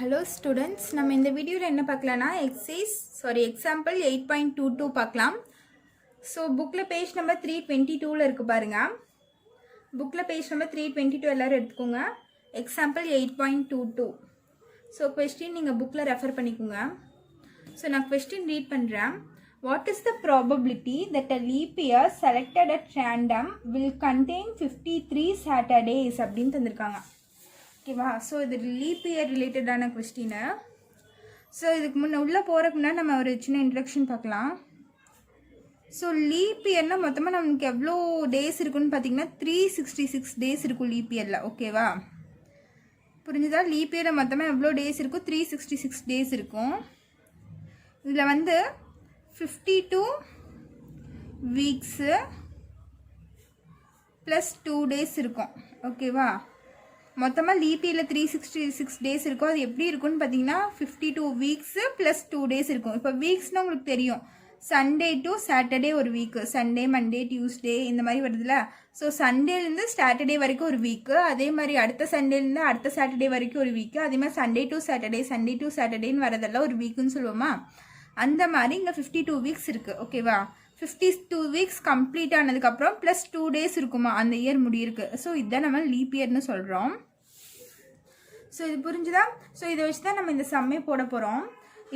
Hello students, நம்ம இந்த வீடியோல என்ன பார்க்கலாம்னா example 8.22 பார்க்கலாம். So bookல பேஜ் நம்பர் 322ல இருக்கு பாருங்க. bookல பேஜ் நம்பர் 322 எல்லாரும் எடுத்துக்கோங்க. example 8.22. So question நீங்க bookல ரெஃபர் பண்ணிக்கோங்க. So நான் question read பண்றேன். What is the probability that a leap year selected at random will contain 53 Saturdays அப்படின்னு தந்திருக்காங்க. ஓகேவா? ஸோ இது லீப் இயர் ரிலேட்டடான கொஸ்டின். ஸோ இதுக்கு உள்ளே போகிறதுக்கு முன்னாடி நம்ம ஒரு சின்ன இன்ட்ரடக்ஷன் பார்க்கலாம். ஸோ லீப் இயர்னால் மொத்தமாக நமக்கு எவ்வளோ டேஸ் இருக்குன்னு பார்த்தீங்கன்னா 366 டேஸ் இருக்கும் லீப் இயரில். ஓகேவா? புரிஞ்சுதா? லீப் இயரில் மொத்தமாக எவ்வளோ டேஸ் இருக்கும்? 366 டேஸ் இருக்கும். இதில் வந்து 52 வீக்ஸு ப்ளஸ் 2 டேஸ் இருக்கும். ஓகேவா? மொத்தமாக லீப் இயரில் 366 டேஸ் இருக்கும். அது எப்படி இருக்குன்னு பார்த்தீங்கன்னா 52 வீக்ஸு ப்ளஸ் 2 டேஸ் இருக்கும். இப்போ வீக்ஸ்னால் உங்களுக்கு தெரியும், சண்டே டு சாட்டர்டே ஒரு வீக்கு, சண்டே மண்டே டியூஸ்டே இந்த மாதிரி வருதுல்ல. ஸோ சண்டேலேருந்து சாட்டர்டே வரைக்கும் ஒரு வீக்கு, அதே மாதிரி அடுத்த சண்டேலேருந்து அடுத்த சாட்டர்டே வரைக்கும் ஒரு வீக்கு, அதே மாதிரி சண்டே டு சாட்டர்டேன்னு வரதெல்லாம் ஒரு வீக்குன்னு சொல்லுவோமா. அந்த மாதிரி இங்கே 52 வீக்ஸ் இருக்குது. ஓகேவா? 52 வீக்ஸ் கம்ப்ளீட் ஆனதுக்கப்புறம் ப்ளஸ் 2 டேஸ் இருக்குமா அந்த இயர் முடியிருக்கு. ஸோ இதுதான் நம்ம லீப் இயர்னு சொல்கிறோம். ஸோ இது புரிஞ்சுதா? ஸோ இதை வச்சு தான் நம்ம இந்த சம்மே போட போகிறோம்.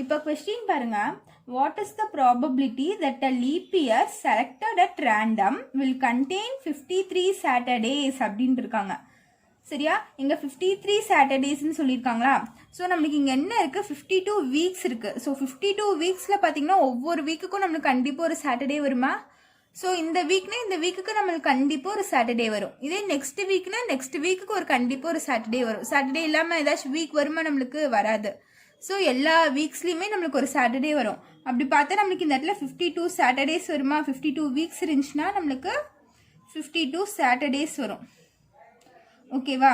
இப்போ கொஸ்டின் பாருங்க. What is the probability that a leap year selected at random will contain 53 Saturdays அப்படின்னு இருக்காங்க. சரியா? இங்கே 53 சாட்டர்டேஸ்ன்னு சொல்லியிருக்காங்களா? ஸோ நம்மளுக்கு இங்கே என்ன இருக்குது? 52 வீக்ஸ் இருக்குது. ஸோ 52 வீக்ஸில் பார்த்தீங்கன்னா ஒவ்வொரு வீக்குக்கும் நம்மளுக்கு கண்டிப்பாக ஒரு சாட்டர்டே வருமா? ஸோ இந்த வீக்குக்கு நம்மளுக்கு கண்டிப்பாக ஒரு சாட்டர்டே வரும். இதே நெக்ஸ்ட் வீக்னா நெக்ஸ்ட் வீக்குக்கு ஒரு கண்டிப்பாக ஒரு சாட்டர்டே வரும். சாட்டர்டே இல்லாமல் ஏதாச்சும் வீக் வருமா? நம்மளுக்கு வராது. ஸோ எல்லா வீக்ஸ்லேயுமே நம்மளுக்கு ஒரு சாட்டர்டே வரும். அப்படி பார்த்தா நம்மளுக்கு இந்த இடத்துல 52 சாட்டர்டேஸ் வருமா? 52 வீக்ஸ் இருந்துச்சுன்னா நம்மளுக்கு 52 சாட்டர்டேஸ் வரும். ஓகேவா?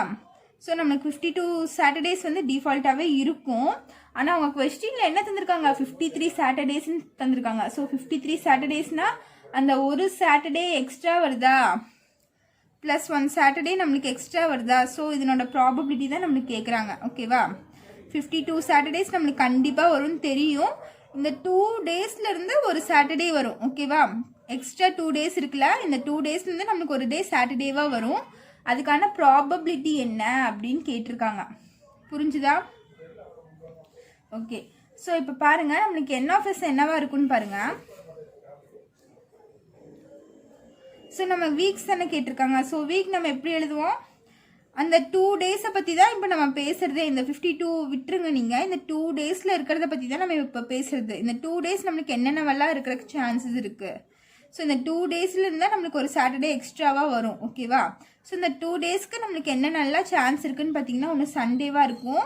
ஸோ நம்மளுக்கு 52 சாட்டர்டேஸ் வந்து டிஃபால்ட்டாகவே இருக்கும். ஆனால் அவங்க கொஸ்டினில் என்ன தந்திருக்காங்க? 53 சாட்டர்டேஸ்ன்னு தந்திருக்காங்க. ஸோ 53 சாட்டர்டேஸ்னால் அந்த ஒரு சாட்டர்டே எக்ஸ்ட்ரா வருதா ப்ளஸ் 1 சாட்டர்டே நம்மளுக்கு எக்ஸ்ட்ரா வருதா? ஸோ இதனோட ப்ராபபிலிட்டி தான் நம்மளுக்கு கேட்குறாங்க. ஓகேவா? 52 சாட்டர்டேஸ் நம்மளுக்கு கண்டிப்பாக வரும்னு தெரியும். இந்த 2 டேஸ்லேருந்து ஒரு சாட்டர்டே வரும். ஓகேவா? எக்ஸ்ட்ரா 2 டேஸ் இருக்குல்ல, இந்த 2 டேஸ்லேருந்து நம்மளுக்கு ஒரு டே சாட்டர்டேவாக வரும். அதுக்கான ப்ராபபிலிட்டி என்ன அப்படின்னு கேட்டிருக்காங்க. புரிஞ்சுதா? ஓகே. ஸோ இப்போ பாருங்க, நம்மளுக்கு என்எஃப்எஸ் என்னவா இருக்குன்னு பாருங்க. ஸோ நம்ம வீக்ஸ் தானே கேட்டிருக்காங்க. ஸோ வீக் நம்ம எப்படி எழுதுவோம்? அந்த 2 டேஸை பற்றி தான் இப்போ நம்ம பேசுகிறதே. இந்த 52 விட்டுருங்க நீங்கள். இந்த 2 டேஸில் இருக்கிறத பற்றி தான் நம்ம இப்போ பேசுகிறது. இந்த 2 டேஸ் நம்மளுக்கு என்னென்னவெல்லாம் இருக்கிறதுக்கு சான்சஸ் இருக்குது. ஸோ இந்த 2 டேஸில் இருந்தால் நம்மளுக்கு ஒரு சாட்டர்டே எக்ஸ்ட்ராவாக வரும். ஓகேவா? ஸோ இந்த 2 டேஸ்க்கு நம்மளுக்கு என்னென்னலாம் சான்ஸ் இருக்குதுன்னு பார்த்தீங்கன்னா, ஒன்று சண்டேவாக இருக்கும்,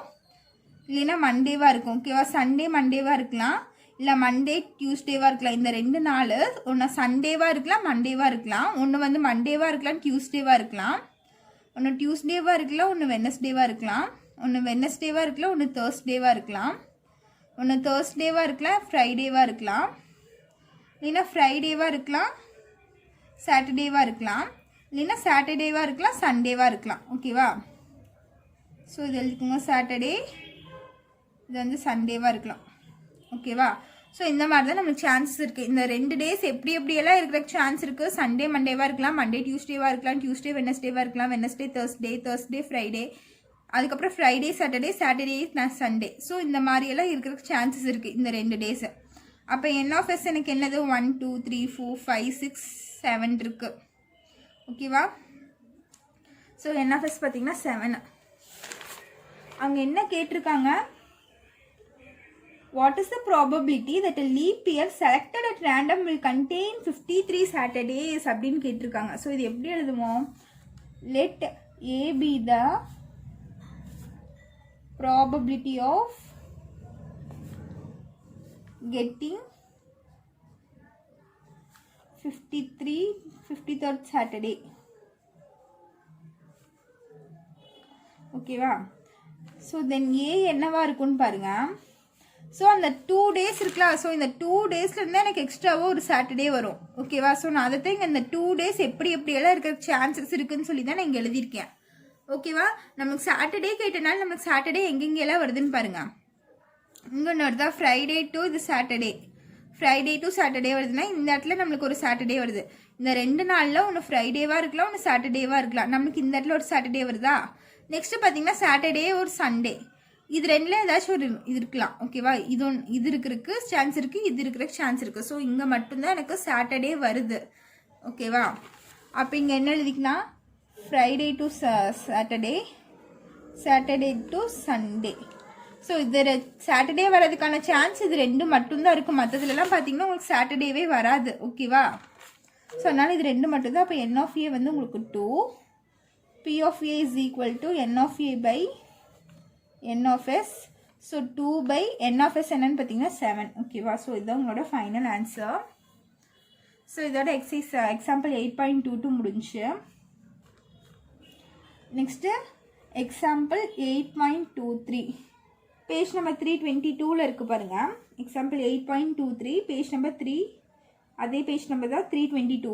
இல்லைன்னா மண்டேவாக இருக்கும். ஓகேவா? சண்டே மண்டேவாக இருக்கலாம், இல்லை மண்டே டியூஸ்டேவாக இருக்கலாம். இந்த 2 நாள் ஒன்று சண்டேவாக இருக்கலாம், மண்டேவாக இருக்கலாம். ஒன்று வந்து மண்டேவாக இருக்கலாம், டியூஸ்டேவாக இருக்கலாம். ஒன்று டியூஸ்டேவாக இருக்கலாம், ஒன்று வெனஸ்டேவாக இருக்கலாம். ஒன்று வெனஸ்டேவாக இருக்கலாம், ஒன்று தேர்ஸ்டேவாக இருக்கலாம். ஒன்று தேர்ஸ்டேவாக இருக்கலாம், ஃப்ரைடேவாக இருக்கலாம். இல்லைன்னா ஃப்ரைடேவாக இருக்கலாம், சாட்டர்டேவாக இருக்கலாம். இல்லைன்னா சாட்டர்டேவாக இருக்கலாம், சண்டேவாக இருக்கலாம். ஓகேவா? ஸோ இது எழுதிக்கோங்க, சாட்டர்டே, இது வந்து சண்டேவாக இருக்கலாம். ஓகேவா? ஸோ இந்த மாதிரி தான் நம்மளுக்கு சான்சஸ் இருக்குது. இந்த 2 டேஸ் எப்படியெல்லாம் இருக்கிறக்கு சான்ஸ் இருக்குது? சண்டே மண்டேவாக இருக்கலாம், மண்டே டியூஸ்டேவாக இருக்கலாம், டியூஸ்டே வெனஸ்டேவாக இருக்கலாம், வெனஸ்டே தேர்ஸ்டே ஃப்ரைடே, அதுக்கப்புறம் ஃப்ரைடே சாட்டர்டே சண்டே. ஸோ இந்த மாதிரியெல்லாம் இருக்கிறதுக்கு சான்சஸ் இருக்குது இந்த 2 டேஸு. அப்போ என்எஃப்எஸ் எனக்கு என்னது? 1 2 3 4 5 6 7 இருக்குது. ஓகேவா? ஸோ என்எஃப்எஸ் பார்த்தீங்கன்னா 7. அவங்க என்ன கேட்டிருக்காங்க? What is the probability that a leap year selected at random will contain 53 Saturdays அப்படின்னு கேட்டிருக்காங்க. ஸோ இது எப்படி எழுதுவோம்? Let A be the probability of getting 53rd Saturday. ஓகேவா? ஸோ தென் ஏ என்னவா இருக்குன்னு பாருங்க. ஸோ அந்த 2 டேஸ் இருக்கலாம். ஸோ இந்த 2 டேஸ்லேருந்து எனக்கு எக்ஸ்ட்ராவாக ஒரு சாட்டர்டே வரும். ஓகேவா? ஸோ நான் அதை தான் இங்கே இந்த 2 டேஸ் எப்படியெல்லாம் இருக்கிற சான்சஸ் இருக்குதுன்னு சொல்லி தான் நான் இங்கே எழுதியிருக்கேன். ஓகேவா. நமக்கு சாட்டர்டே கேட்டனால நமக்கு சாட்டர்டே எங்கெங்கெல்லாம் வருதுன்னு பாருங்க. இங்கே ஒன்று வருதா, ஃப்ரைடே டு இது சாட்டர்டே, ஃப்ரைடே டு சாட்டர்டே வருதுன்னா இந்த இடத்துல நம்மளுக்கு ஒரு சாட்டர்டே வருது. இந்த 2 நாளில் ஒன்று ஃப்ரைடேவாக இருக்கலாம், ஒன்று சாட்டர்டேவாக இருக்கலாம். நம்மளுக்கு இந்த இடத்துல ஒரு சாட்டர்டே வருதா. நெக்ஸ்ட்டு பார்த்தீங்கன்னா சாட்டர்டே ஒரு சண்டே, இது ரெண்டில் ஏதாச்சும் ஒரு இது இருக்கலாம். ஓகேவா. இது இருக்கிறதுக்கு சான்ஸ் இருக்குது, இது இருக்கிறதுக்கு சான்ஸ் இருக்குது. ஸோ இங்கே மட்டும்தான் எனக்கு சாட்டர்டே வருது. ஓகேவா. அப்போ இங்கே என்ன எழுதிக்கலாம், Friday to Saturday, Saturday to Sunday. So இது சாட்டர்டே வர்றதுக்கான சான்ஸ் இது 2 மட்டும்தான் இருக்குது. மற்றதுலலாம் பார்த்தீங்கன்னா உங்களுக்கு சாட்டர்டேவே வராது. ஓகேவா. ஸோ அதனால் இது 2 மட்டும்தான். அப்போ n of a வந்து உங்களுக்கு 2, p of a is equal to n of a by n of s. So 2 by n of s என்னன்னு பார்த்தீங்கன்னா 7. ஓகேவா. ஸோ இதுதான் உங்களோட ஃபைனல் ஆன்சர். ஸோ இதோட எக்ஸாம்பிள் 8.22 முடிஞ்சு. நெக்ஸ்ட்டு எக்ஸாம்பிள் 8.23 பேஜ் நம்பர் 322 இருக்குது பாருங்கள். எக்ஸாம்பிள் 8.23 பேஜ் நம்பர் 3, அதே பேஜ் நம்பர் தான் 322.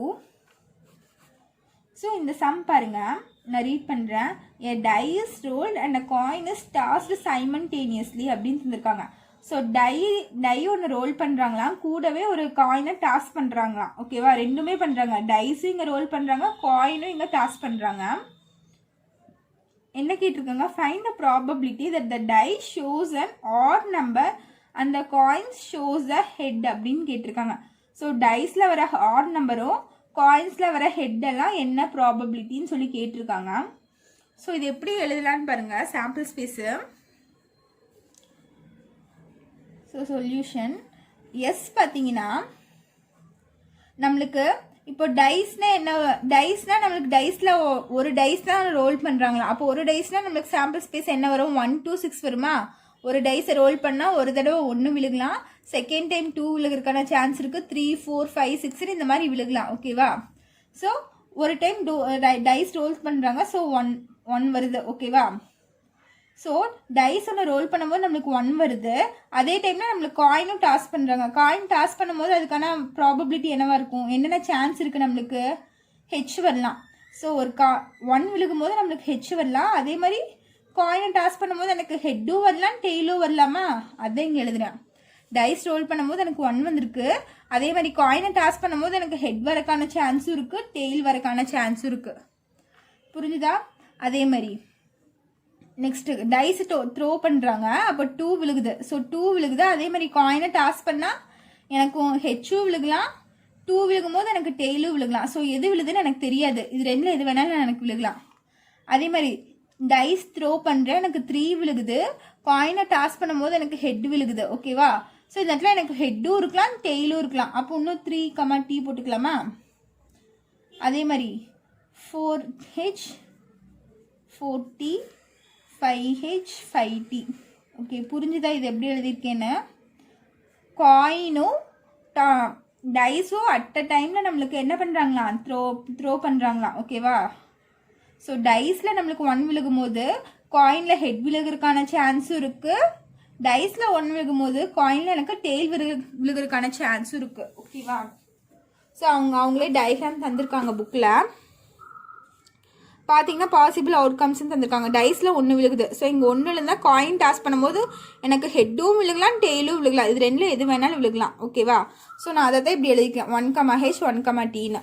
ஸோ இந்த சம் பாருங்கள், நான் ரீட் பண்ணுறேன். a die is rolled and a coin is tossed simultaneously அப்படின்னு தந்திருக்காங்க. ஸோ டை ஒன்று ரோல் பண்ணுறாங்களாம், கூடவே ஒரு காயினை டாஸ் பண்ணுறாங்களாம். ஓகேவா. ரெண்டுமே பண்ணுறாங்க, டைஸும் இங்கே ரோல் பண்ணுறாங்க, காயினும் இங்கே டாஸ் பண்ணுறாங்க. என்ன கேட்டிருக்காங்க, find the probability that the die shows an odd number and the coins shows a head அப்படின்னு கேட்டிருக்காங்க. ஸோ டைஸில் வர ஆட் நம்பரும் காயின்ஸில் வர ஹெட்டெல்லாம் என்ன ப்ராபபிலிட்டின்னு சொல்லி கேட்டிருக்காங்க. ஸோ இது எப்படி எழுதலான்னு பாருங்கள், sample space. So solution is பார்த்தீங்கன்னா நம்மளுக்கு இப்போ டைஸ்னால் என்ன, டைஸ்னால் நம்மளுக்கு டைஸில் ஒரு டைஸ் தான் ரோல் பண்ணுறாங்களா. அப்போ ஒரு டைஸ்னால் நம்மளுக்கு சாம்பிள் ஸ்பேஸ் என்ன வரும், 1 to 6 வருமா. ஒரு டைஸை ரோல் பண்ணால் ஒரு தடவை 1 விழுகலாம், செகண்ட் டைம் 2 விழுகிறதுக்கான சான்ஸ் இருக்குது, 3, 4, 5, 6 இந்த மாதிரி விழுகலாம். ஓகேவா. ஸோ ஒரு டைம் டைஸ் ரோல் பண்ணுறாங்க, ஸோ 1 வருது. ஓகேவா. ஸோ டைஸ் ஒன்று ரோல் பண்ணும்போது நம்மளுக்கு 1 வருது. அதே டைமில் நம்மளுக்கு காயினும் டாஸ் பண்ணுறாங்க. காயின் டாஸ் பண்ணும்போது அதுக்கான ப்ராபபிலிட்டி என்னவா இருக்கும், என்னென்ன சான்ஸ் இருக்குது நம்மளுக்கு, ஹெச் வரலாம். ஸோ ஒரு 1 விழுகும் போது நம்மளுக்கு ஹெச் வரலாம். அதே மாதிரி காயினை டாஸ் பண்ணும்போது எனக்கு ஹெட்டும் வரலாம், டெய்லும் வரலாமா. அதை இங்கே எழுதுறேன். டைஸ் ரோல் பண்ணும்போது எனக்கு 1 வந்திருக்கு. அதே மாதிரி காயினை டாஸ் பண்ணும்போது எனக்கு ஹெட் வரக்கான சான்ஸும் இருக்குது, டெய்ல் வரக்கான சான்ஸும் இருக்குது. புரிஞ்சுதா. அதே மாதிரி நெக்ஸ்ட்டு டைஸ் த்ரோ பண்ணுறாங்க, அப்போ 2 விழுகுது. ஸோ 2 விழுகுது. அதே மாதிரி காயினை டாஸ் பண்ணால் எனக்கும் ஹெச்சும் விழுகலாம், 2 விழுகும் போது எனக்கு டெய்லும் விழுகலாம். ஸோ எது விழுதுன்னு எனக்கு தெரியாது, இது 2ல் எது வேணாலும் எனக்கு விழுகலாம். அதே மாதிரி டைஸ் த்ரோ பண்ணுறேன், எனக்கு 3 விழுகுது. காயினை டாஸ் பண்ணும்போது எனக்கு ஹெட் விழுகுது. ஓகேவா. ஸோ இந்த இடத்துல எனக்கு ஹெட்டும் இருக்கலாம், டெய்லும் இருக்கலாம். அப்போ இன்னும் 3, T போட்டுக்கலாமா. அதே மாதிரி 4H 4T 5H 5T. Okay புரிஞ்சுதா இது எப்படி எழுதியிருக்கேன்னு. காயினும் டைஸும் அட் அ டைமில் நம்மளுக்கு என்ன பண்ணுறாங்களா, த்ரோ பண்ணுறாங்களா. ஓகேவா. ஸோ டைஸில் நம்மளுக்கு 1 விழுகும் போது காயினில் ஹெட் விழுகிறதுக்கான சான்ஸும் இருக்குது, டைஸில் 1 விழுகும் போது காயினில் எனக்கு டெய்ல் விழுகிறதுக்கான சான்ஸும் இருக்குது. ஓகேவா. ஸோ அவங்களே டயக்ராம் தந்திருக்காங்க புக்கில். பார்த்தீங்கன்னா பாசிபிள் அவுட்கம்ஸ்ன்னு தந்திருக்காங்க. டைஸில் 1 விழுகுது. ஸோ இங்கே 1 இருந்தால் காயின் டாஸ் பண்ணும்போது எனக்கு ஹெட்டும் விழுகலாம், டெய்லும் விழுகலாம். இது 2ல் எது வேணாலும் விழுகலாம். ஓகேவா. ஸோ நான் அதை தான் இப்படி எழுதிக்கிறேன், 1, H 1, Tன்னு.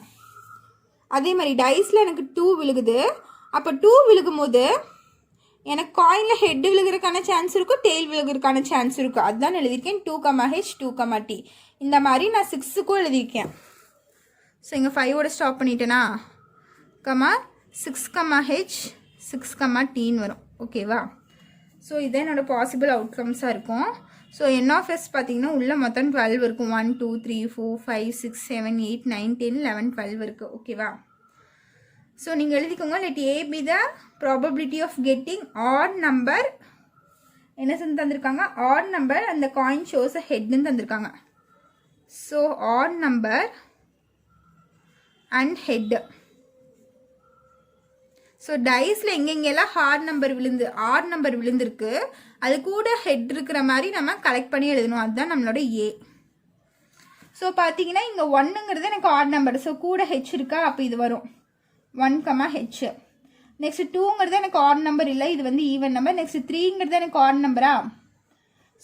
அதே மாதிரி டைஸில் எனக்கு 2 விழுகுது. அப்போ 2 விழுகும் போது எனக்கு காயினில் ஹெட் விழுகிறதுக்கான சான்ஸ் இருக்கும், டெய்ல் விழுகிறதுக்கான சான்ஸ் இருக்கும். அதுதான் எழுதியிருக்கேன் 2, H 2, T. இந்த மாதிரி நான் 6க்கும் எழுதியிருக்கேன். ஸோ இங்கே 5ஓட ஸ்டாப் பண்ணிட்டேனா, 6, H 6, Tன்னு வரும். ஓகேவா. ஸோ இதே என்னோட பாசிபிள் அவுட்கம்ஸாக இருக்கும். ஸோ n of s பார்த்தீங்கன்னா உள்ள மொத்தம் 12 இருக்கும். 1, 2, 3, 4, 5, 6, 7, 8, 9, 10, 11, 12 இருக்குது. ஓகேவா. ஸோ நீங்கள் எழுதிக்கோங்க, let A be the probability of getting odd number. என்ன தந்திருக்காங்க, odd number and the coin shows a headன்னு தந்திருக்காங்க. So odd number and head. So டைஸில் எங்கெங்கெல்லாம் ஆட் நம்பர் விழுந்திருக்கு அது கூட ஹெட் இருக்கிற மாதிரி நம்ம கலெக்ட் பண்ணி எழுதணும். அதுதான் நம்மளோட ஏ. ஸோ பார்த்தீங்கன்னா இங்கே 1ங்கிறது எனக்கு ஆட் நம்பர். ஸோ கூட ஹெச் இருக்கா, அப்போ இது வரும் 1, H. நெக்ஸ்ட் 2ங்கிறது எனக்கு ஆட் நம்பர் இல்லை, இது வந்து ஈவன் நம்பர். நெக்ஸ்ட் 3ங்கிறது எனக்கு ஆட் நம்பரா,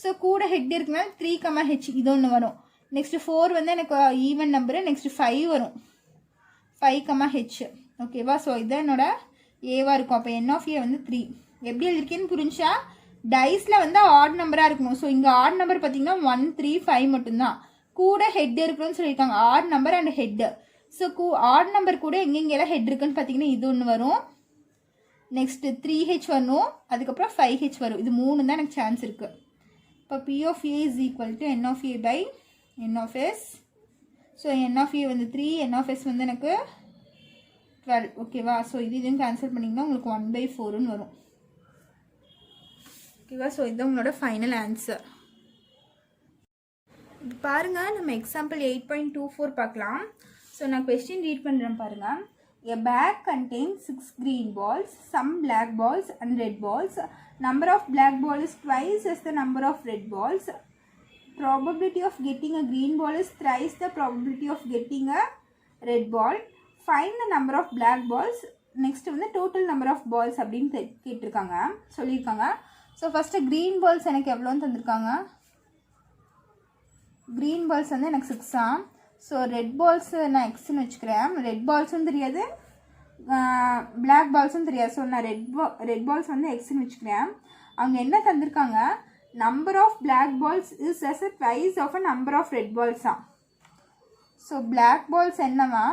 ஸோ கூட ஹெட் இருக்குனால 3, h இது ஒன்று வரும். நெக்ஸ்ட் 4 வந்து எனக்கு ஈவன் நம்பரு. நெக்ஸ்ட் 5 வரும், 5, h ஓகேவா. ஸோ இதுதான் என்னோட ஏவாக இருக்கும். அப்போ n of a வந்து 3. எப்படி எழுதிருக்கேன்னு புரிஞ்சா, டைஸில் வந்து ஆட் நம்பராக இருக்கணும். ஸோ இங்கே ஆட் நம்பர் பார்த்தீங்கன்னா 1, 3, 5 மட்டும்தான். கூட ஹெட் இருக்கணும்னு சொல்லியிருக்காங்க, add number and head. So add number கூட எங்கெங்கெல்லாம் ஹெட் இருக்குன்னு பார்த்தீங்கன்னா இது ஒன்று வரும். நெக்ஸ்ட் 3h வரும், அதுக்கப்புறம் 5h வரும். இது 3 தான் எனக்கு சான்ஸ் இருக்குது. இப்போ P of A is equal to N of A by N of S. So N of A வந்து 3, N of S வந்து எனக்கு 12 ஓகேவா. ஸோ இதையும் கேன்சல் பண்ணிங்கன்னா உங்களுக்கு 1/4ன்னு வரும் ஓகேவா. ஸோ இதுதான் உங்களோட ஃபைனல் ஆன்சர். இது பாருங்கள், நம்ம எக்ஸாம்பிள் 8.24 பார்க்கலாம். ஸோ நான் கொஸ்டின் ரீட் பண்ணுறேன் பாருங்கள். A bag contains 6 green balls, some black balls and red balls. Number of black balls is twice as the number of red balls. Probability of getting a green ball is thrice the probability of getting a red ball. Find the number of black balls. Next வந்து total number of balls அப்படின்னு கேட்டிருக்காங்க, சொல்லியிருக்காங்க. So first green balls எனக்கு எவ்வளோன்னு தந்திருக்காங்க. Green balls வந்து எனக்கு 6. So red balls நான் எக்ஸ்ன்னு வச்சுக்கிறேன். ரெட் பால்ஸும் தெரியாது, பிளாக் பால்ஸும் தெரியாது. ஸோ நான் ரெட் பால்ஸ் வந்து எக்ஸ்ன்னு வச்சுக்கிறேன். அவங்க என்ன தந்திருக்காங்க, number of black balls is as a twice of a number of red பால்ஸா. ஸோ பிளாக் பால்ஸ் என்னவா,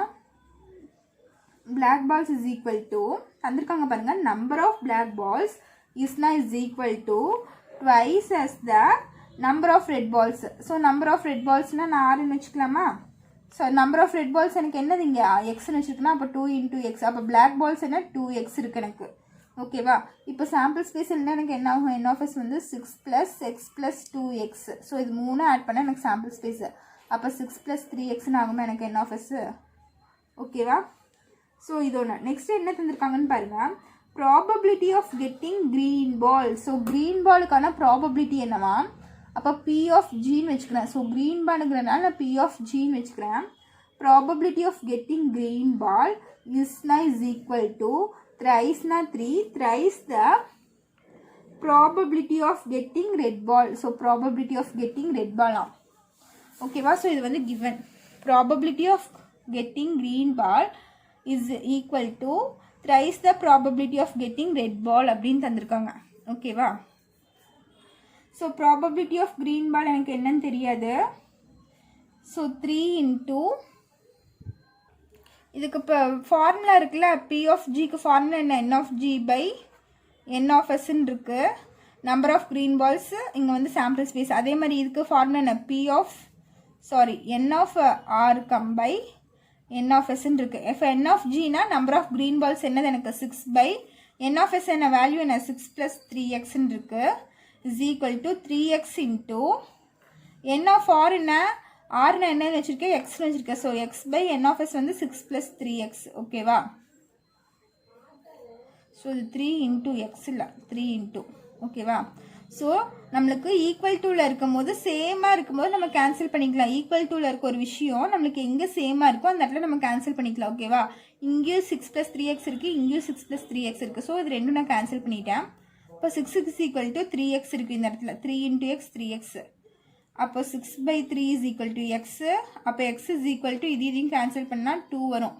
black balls is equal to தந்திருக்காங்க பாருங்கள், நம்பர் ஆஃப் பிளாக் பால்ஸ் இஸ்னா is equal to twice as the number of red balls. So number of red பால்ஸ்னால் நான் 6ன்னு வச்சுக்கலாமா. So number of red balls எனக்கு என்னது இங்கே எக்ஸ்ன்னு வச்சுருக்குன்னா, அப்போ 2 × x. அப்போ பிளாக் பால்ஸ் என்ன 2x இருக்குது எனக்கு ஓகேவா. இப்போ சாம்பிள் ஸ்பேஸ் இல்லைன்னா எனக்கு என்ன ஆகும், n of s வந்து 6 + x + 2x. ஸோ இது 3 ஆட் பண்ணால் எனக்கு சாம்பிள் ஸ்பேஸு. அப்போ 6 + 3xன்னு ஆகுமா எனக்கு n of s ஓகேவா. ஸோ இது ஒன்று. நெக்ஸ்ட் என்ன தந்திருக்காங்கன்னு பாருங்கள், probability of getting green ball. So green பாலுக்கான ப்ராபபிலிட்டி என்னவா, அப்போ P of Gன்னு வச்சுக்கிறேன். ஸோ க்ரீன் பாலுங்கிறதுனால நான் P of Gன்னு வச்சுக்கிறேன். Probability of getting green ball இஸ்னா இஸ் ஈக்குவல் டு த்ரைஸ்னா 3, thrice the probability of getting red ball. So probability of getting red பாலா ஓகேவா. ஸோ இது வந்து given, probability of getting green ball is equal to thrice the probability of getting red ball அப்படின்னு தந்திருக்காங்க ஓகேவா. So probability of green ball எனக்கு என்னன்னு தெரியாது. ஸோ 3 × இதுக்கு இப்போ ஃபார்முலா இருக்குல்ல, P of Gக்கு ஃபார்முலா என்ன, N of G by N of Sன்னு இருக்குது. நம்பர் ஆஃப் க்ரீன் பால்ஸு இங்கே வந்து சாம்பிள் ஸ்பேஸ். அதே மாதிரி இதுக்கு ஃபார்முலா என்ன, N of R come by N of Sன்னு இருக்குது. இப்போ N of Gனா நம்பர் ஆஃப் க்ரீன் பால்ஸ் என்னது எனக்கு 6 by N of S என்ன வேல்யூ என்ன 6 + 3xன்னு இருக்குது is equal to 3x into n of r என்ன, r என்ன வச்சுருக்கேன், xன்னு வச்சுருக்கேன். So x by n of s வந்து 6 + 3x ஓகேவா. ஸோ இது 3 × x இல்லை 3 × ஓகேவா. ஸோ நம்மளுக்கு ஈக்குவல் டூவில் இருக்கும் போது சேமாக இருக்கும்போது நம்ம கேன்சல் பண்ணிக்கலாம். ஈக்குவல் டூவில் இருக்க ஒரு விஷயம் நம்மளுக்கு எங்கே சேமாக இருக்கோ அந்த இடத்துல நம்ம கேன்சல் பண்ணிக்கலாம் ஓகேவா. இங்கேயும் 6 + 3x இருக்குது, இங்கேயும் 6 + 3x இருக்குது. ஸோ இது ரெண்டும் நான் கேன்சல் பண்ணிட்டேன். இப்போ 6 is equal to 3x இருக்குது இந்த இடத்துல, 3 × x 3x. அப்போ 6/3 is equal to x. அப்போ x is equal to இதையும் கேன்சல் பண்ணால் 2 வரும்.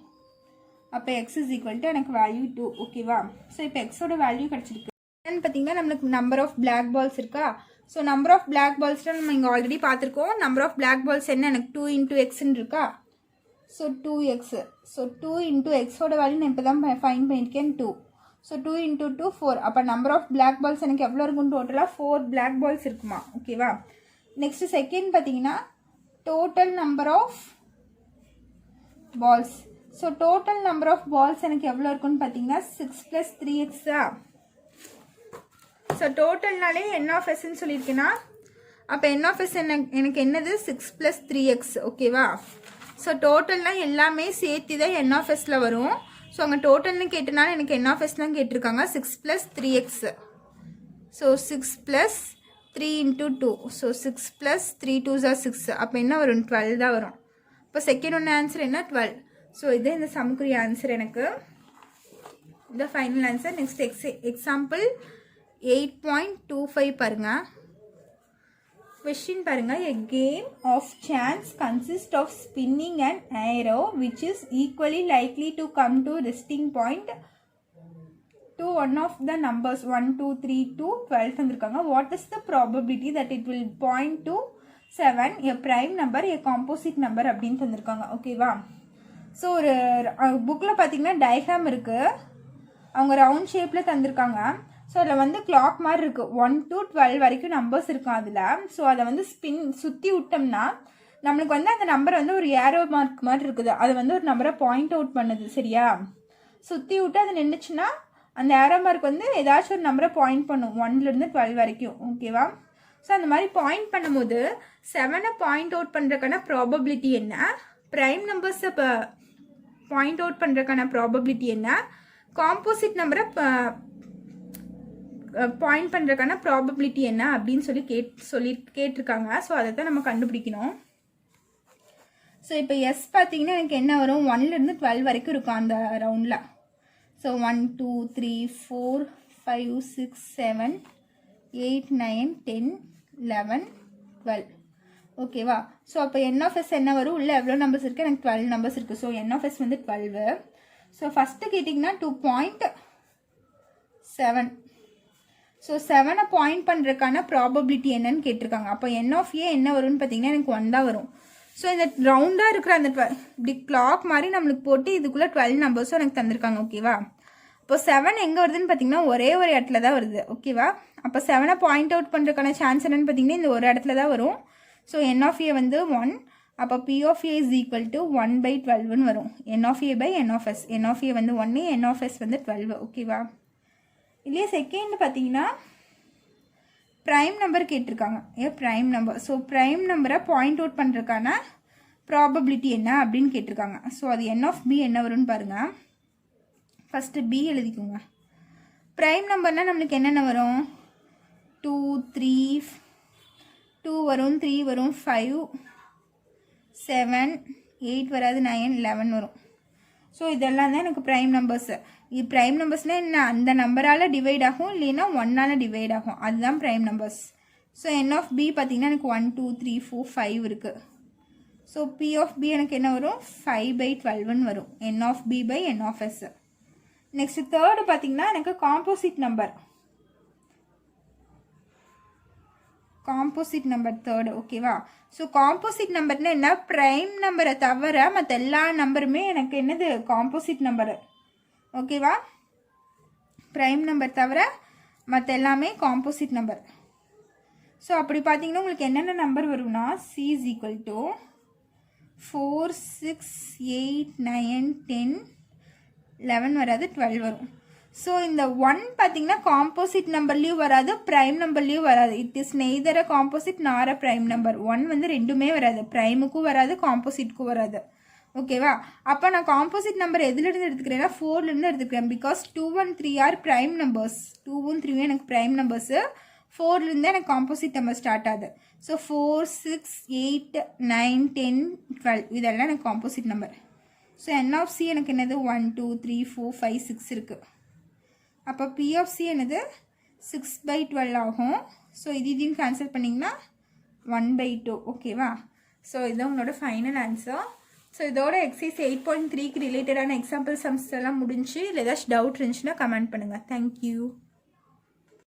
அப்போ x is equal to எனக்கு வேல்யூ 2 ஓகேவா. ஸோ இப்போ எக்ஸோட வேல்யூ கிடச்சிருக்கு. என்னன்னு பார்த்தீங்கன்னா நம்மளுக்கு நம்பர் ஆஃப் பிளாக் பால்ஸ் இருக்கா. ஸோ நம்பர் ஆஃப் பிளாக் பால்ஸ்லாம் நம்ம இங்கே ஆல்ரெடி பார்த்துருக்கோம். நம்பர் ஆஃப் பிளாக் பால்ஸ் என்ன எனக்கு 2 × xன்னு இருக்கா. So 2x. ஸோ 2 × xோட வேல்யூ நான் இப்போ தான் ஃபைன் பண்ணியிருக்கேன் 2. ஸோ 2 × 2 4. அப்போ நம்பர் ஆஃப் பிளாக் பால்ஸ் எனக்கு எவ்வளோ இருக்கும், டோட்டலாக 4 பிளாக் பால்ஸ் இருக்குமா ஓகேவா. நெக்ஸ்ட் செகண்ட் பார்த்தீங்கன்னா total number of balls. So total number of balls எனக்கு எவ்வளோ இருக்குன்னு பார்த்தீங்கன்னா 6 + 3x. ஸோ டோட்டல்னாலே n of sன்னு சொல்லியிருக்கேன்னா அப்போ n of s எனக்கு என்னது 6 + 3x ஓகேவா. ஸோ டோட்டல்னால் எல்லாமே சேர்த்து தான் n of sல வரும். ஸோ அங்கே டோட்டல்னு கேட்டனால எனக்கு n of s தான் கேட்டிருக்காங்க 6 + 3x. So 6 + 3 × 2. So 6 + 3 2s are 6. அப்போ என்ன வரும் 12 தான் வரும். இப்போ செகண்ட் ஒன்று ஆன்சர் என்ன 12. ஸோ இது இந்த சமுக்குரிய ஆன்சர் எனக்கு இந்த ஃபைனல் ஆன்சர். நெக்ஸ்ட் எக்ஸாம்பிள் 8.25 பாருங்க. கொஸ்டின் பாருங்க. A game of chance consists of spinning an arrow which is equally likely to come to resting point to one of the numbers 1, 2, 3 to 12 தந்திருக்காங்க. What is the probability that it will point to 7, a prime number, a composite number அப்படின்னு தந்திருக்காங்க. ஓகேவா? So ஒரு புக்கில் பார்த்தீங்கன்னா diagram இருக்குது. அவங்க round ஷேப்பில் தந்திருக்காங்க. ஸோ அதில் வந்து கிளாக் மாதிரி இருக்குது. 1 to 12 வரைக்கும் நம்பர்ஸ் இருக்கும் அதில். ஸோ அதை வந்து சுற்றி விட்டோம்னா நம்மளுக்கு வந்து அந்த நம்பர் வந்து ஒரு ஏரோ மார்க் மாதிரி இருக்குது. அது வந்து ஒரு நம்பரை பாயிண்ட் அவுட் பண்ணுது. சரியா? சுற்றி விட்டு அது நின்றுச்சுன்னா அந்த ஏரோ மார்க் வந்து ஏதாச்சும் ஒரு நம்பரை பாயிண்ட் பண்ணும் 1லேருந்து 12 வரைக்கும். ஓகேவா? ஸோ அந்த மாதிரி பாயிண்ட் பண்ணும்போது 7 பாயிண்ட் அவுட் பண்ணுறதுக்கான ப்ராபபிலிட்டி என்ன, ப்ரைம் நம்பர்ஸை பாயிண்ட் அவுட் பண்ணுறதுக்கான ப்ராபபிலிட்டி என்ன, காம்போசிட் நம்பரை பாயிண்ட் பண்ணுறதுக்கான ப்ராபபிலிட்டி என்ன அப்படின்னு சொல்லி கேட்டிருக்காங்க. ஸோ அதை தான் நம்ம கண்டுபிடிக்கணும். ஸோ இப்போ எஸ் பார்த்தீங்கன்னா எனக்கு என்ன வரும், 1லேருந்து 12 வரைக்கும் இருக்கும் அந்த ரவுண்டில். ஸோ 1, 2, 3, 4, 5, 6, 7, 8, 9, 10, 11, 12. ஓகேவா? ஸோ அப்போ என்எஃப்எஸ் என்ன வரும், உள்ள எவ்வளோ நம்பர்ஸ் இருக்குது, எனக்கு 12 நம்பர்ஸ் இருக்குது. ஸோ என்எஃப்எஸ் வந்து 12. ஸோ ஃபஸ்ட்டு கேட்டிங்கன்னா 2.7. ஸோ 7 பாயிண்ட் பண்ணுறதுக்கான ப்ராபபிலிட்டி என்னன்னு கேட்டிருக்காங்க. அப்போ என் ஆஃப் ஏ என்ன வரும்னு பார்த்தீங்கன்னா எனக்கு 1 தான் வரும். ஸோ இந்த ரவுண்டாக இருக்கிற அந்த இப்படி கிளாக் மாதிரி நம்மளுக்கு போட்டு இதுக்குள்ளே 12 நம்பர்ஸும் எனக்கு தந்திருக்காங்க. ஓகேவா? இப்போ 7 எங்கே வருதுன்னு பார்த்தீங்கன்னா ஒரே ஒரு இடத்துல தான் வருது. ஓகேவா? அப்போ 7 பாயிண்ட் அவுட் பண்ணுறதுக்கான சான்ஸ் என்னன்னு பார்த்தீங்கன்னா இந்த ஒரு இடத்துல தான் வரும். ஸோ என் ஆஃப் ஏ வந்து 1. அப்போ P of A is equal to 1/12ன்னு வரும். N of A by N of S. N of A வந்து 1, என் ஆஃப் எஸ் வந்து 12. ஓகேவா? இல்லையே செகண்ட் பார்த்தீங்கன்னா ப்ரைம் நம்பர் கேட்டிருக்காங்க. Prime number. ஸோ ப்ரைம் நம்பரை பாயிண்ட் அவுட் பண்ணுறதுக்கான ப்ராபபிலிட்டி என்ன அப்படின்னு கேட்டிருக்காங்க. ஸோ அது என் ஆஃப் பி என்ன வரும்னு பாருங்கள். ஃபஸ்ட்டு பி எழுதிக்கோங்க. ப்ரைம் நம்பர்னால் நம்மளுக்கு என்னென்ன வரும், 2, 3, 2 வரும், 3 வரும், 5, 7, 8 வராது, 9, 11 வரும். ஸோ இதெல்லாம் தான் எனக்கு ப்ரைம் நம்பர்ஸு. இது ப்ரைம் நம்பர்ஸ்னால் என்ன, அந்த நம்பரால் டிவைட் ஆகும், இல்லைன்னா 1ஆல் டிவைட் ஆகும். அதுதான் prime numbers. So N of P பார்த்தீங்கன்னா எனக்கு 1, 2, 3, 4, 5 இருக்குது. ஸோ பி ஆஃப் பி எனக்கு என்ன வரும், 5/12ன்னு வரும். N of B by N of S. Next third பார்த்தீங்கன்னா எனக்கு composite number. Composite number third. ஓகேவா? ஸோ காம்போசிட் நம்பர்னா என்ன, ப்ரைம் நம்பரை தவிர மற்ற எல்லா நம்பருமே எனக்கு என்னது காம்போசிட் நம்பரு. ஓகேவா? ப்ரைம் நம்பர் தவிர மற்ற எல்லாமே காம்போசிட் நம்பர். ஸோ அப்படி பார்த்தீங்கன்னா உங்களுக்கு என்னென்ன நம்பர் வரும்னா சி இஸ் ஈக்குவல் டு 4, 6, 8, 9, 10, 11 வராது, 12 வரும். ஸோ இந்த 1 பார்த்தீங்கன்னா காம்போசிட் நம்பர்லேயும் வராது, ப்ரைம் நம்பர்லேயும் வராது. It is neither a composite நார் அ ப்ரைம் நம்பர். 1 வந்து ரெண்டுமே வராது, ப்ரைமுக்கும் வராது, காம்போசிட்க்கும் வராது. ஓகேவா? அப்போ நான் காம்போசிட் நம்பர் எதுலேருந்து எடுத்துக்கிறேன்னா 4லேருந்து எடுத்துக்கிறேன். Because 2 and 3 are prime numbers. 2ம் 3ம் எனக்கு ப்ரைம் நம்பர்ஸு. 4லேருந்து எனக்கு காம்போசிட் நம்பர் ஸ்டார்ட் ஆகுது. ஸோ 4, 6, 8, 9, 10, 12 இதெல்லாம் எனக்கு காம்போசிட் நம்பர். ஸோ என் ஆஃப் சி எனக்கு என்னது 1, 2, 3, 4, 5, 6 இருக்குது. அப்போ பி ஆஃப் சி என்னது 6/12 ஆகும். ஸோ இதையும் கேன்சல் பண்ணிங்கன்னா 1/2. ஓகேவா? ஸோ இது உங்களோட ஃபைனல் ஆன்சர். ஸோ இதோட எக்ஸசைஸ் 8.3க்கு ரிலேட்டடான எக்ஸாம்பிள் சம்ஸ் எல்லாம் முடிஞ்சு. இல்லை ஏதாச்சும் டவுட் இருந்துச்சுன்னா கமெண்ட் பண்ணுங்கள். தேங்க்யூ.